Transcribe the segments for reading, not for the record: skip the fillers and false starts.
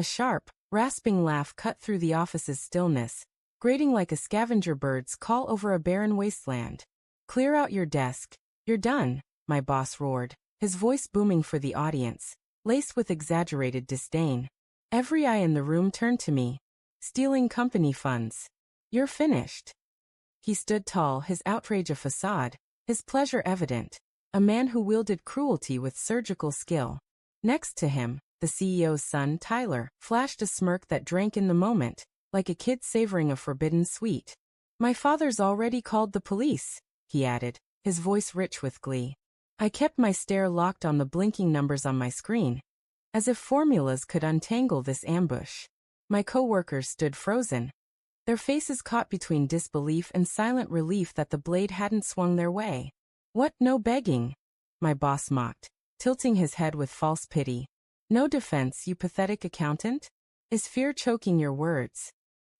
A sharp, rasping laugh cut through the office's stillness, grating like a scavenger bird's call over a barren wasteland. "Clear out your desk. You're done," my boss roared, his voice booming for the audience, laced with exaggerated disdain. Every eye in the room turned to me. "Stealing company funds. You're finished." He stood tall, his outrage a facade, his pleasure evident, a man who wielded cruelty with surgical skill. Next to him, the CEO's son, Tyler, flashed a smirk that drank in the moment, like a kid savoring a forbidden sweet. "My father's already called the police," he added, his voice rich with glee. I kept my stare locked on the blinking numbers on my screen, as if formulas could untangle this ambush. My coworkers stood frozen, their faces caught between disbelief and silent relief that the blade hadn't swung their way. "What, no begging?" my boss mocked, tilting his head with false pity. "No defense, you pathetic accountant? Is fear choking your words?"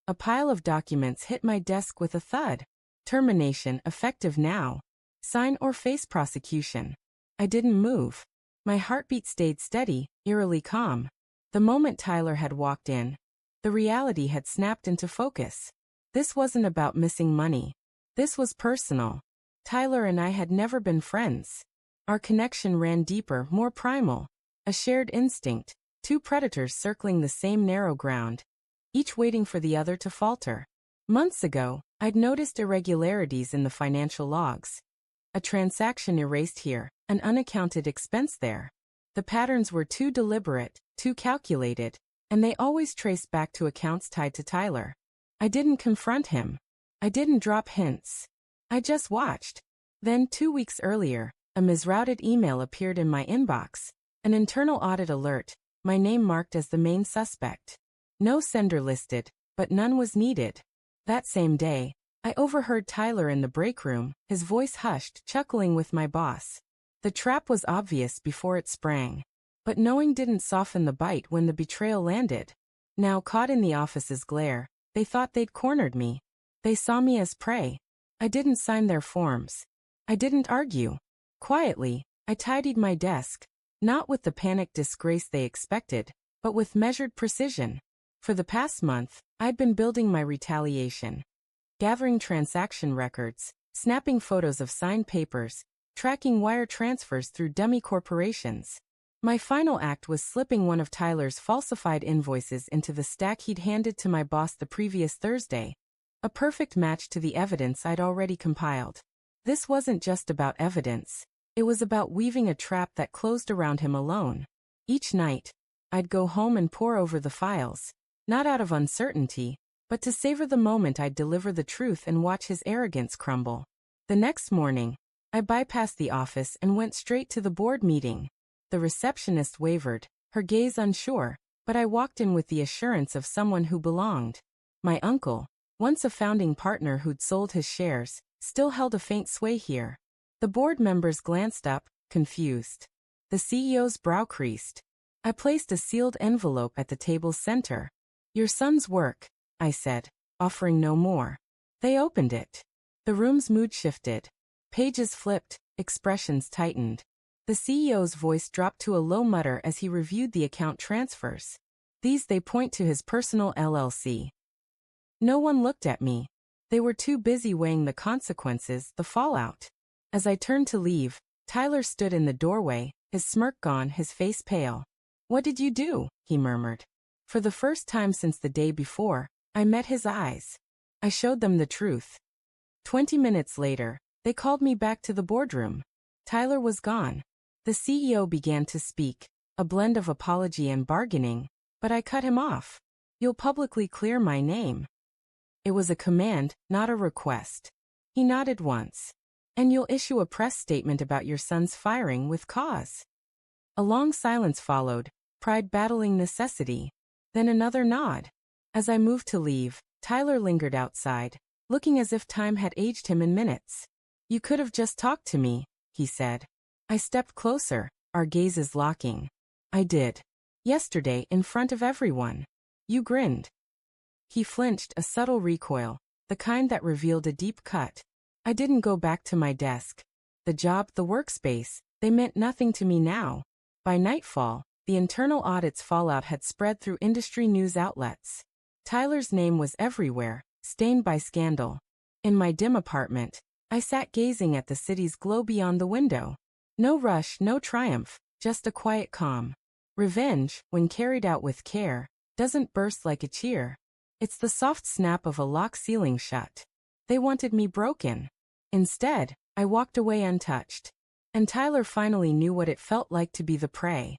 A pile of documents hit my desk with a thud. "Termination, effective now. Sign or face prosecution." I didn't move. My heartbeat stayed steady, eerily calm. The moment Tyler had walked in, the reality had snapped into focus. This wasn't about missing money. This was personal. Tyler and I had never been friends. Our connection ran deeper, more primal. A shared instinct, two predators circling the same narrow ground, each waiting for the other to falter. Months ago, I'd noticed irregularities in the financial logs. A transaction erased here, an unaccounted expense there. The patterns were too deliberate, too calculated, and they always traced back to accounts tied to Tyler. I didn't confront him. I didn't drop hints. I just watched. Then 2 weeks earlier, a misrouted email appeared in my inbox. An internal audit alert, my name marked as the main suspect. No sender listed, but none was needed. That same day, I overheard Tyler in the break room, his voice hushed, chuckling with my boss. The trap was obvious before it sprang. But knowing didn't soften the bite when the betrayal landed. Now caught in the office's glare, they thought they'd cornered me. They saw me as prey. I didn't sign their forms. I didn't argue. Quietly, I tidied my desk. Not with the panicked disgrace they expected, but with measured precision. For the past month, I'd been building my retaliation. Gathering transaction records, snapping photos of signed papers, tracking wire transfers through dummy corporations. My final act was slipping one of Tyler's falsified invoices into the stack he'd handed to my boss the previous Thursday. A perfect match to the evidence I'd already compiled. This wasn't just about evidence. It was about weaving a trap that closed around him alone. Each night, I'd go home and pore over the files, not out of uncertainty, but to savor the moment I'd deliver the truth and watch his arrogance crumble. The next morning, I bypassed the office and went straight to the board meeting. The receptionist wavered, her gaze unsure, but I walked in with the assurance of someone who belonged. My uncle, once a founding partner who'd sold his shares, still held a faint sway here. The board members glanced up, confused. The CEO's brow creased. I placed a sealed envelope at the table's center. "Your son's work," I said, offering no more. They opened it. The room's mood shifted. Pages flipped, expressions tightened. The CEO's voice dropped to a low mutter as he reviewed the account transfers. "These they point to his personal LLC." No one looked at me. They were too busy weighing the consequences, the fallout. As I turned to leave, Tyler stood in the doorway, his smirk gone, his face pale. "What did you do?" he murmured. For the first time since the day before, I met his eyes. I showed them the truth. 20 minutes later, they called me back to the boardroom. Tyler was gone. The CEO began to speak, a blend of apology and bargaining, but I cut him off. "You'll publicly clear my name." It was a command, not a request. He nodded once. "And you'll issue a press statement about your son's firing with cause." A long silence followed, pride battling necessity. Then another nod. As I moved to leave, Tyler lingered outside, looking as if time had aged him in minutes. "You could have just talked to me," he said. I stepped closer, our gazes locking. "I did. Yesterday, in front of everyone. You grinned." He flinched, a subtle recoil, the kind that revealed a deep cut. I didn't go back to my desk. The job, the workspace, they meant nothing to me now. By nightfall, The internal audit's fallout had spread through industry news outlets. Tyler's name was everywhere, stained by scandal. In my dim apartment, I sat gazing at the city's glow beyond the window. No rush, no triumph, just a quiet calm. Revenge, when carried out with care, doesn't burst like a cheer. It's the soft snap of a lock sealing shut. They wanted me broken. Instead, I walked away untouched. And Tyler finally knew what it felt like to be the prey.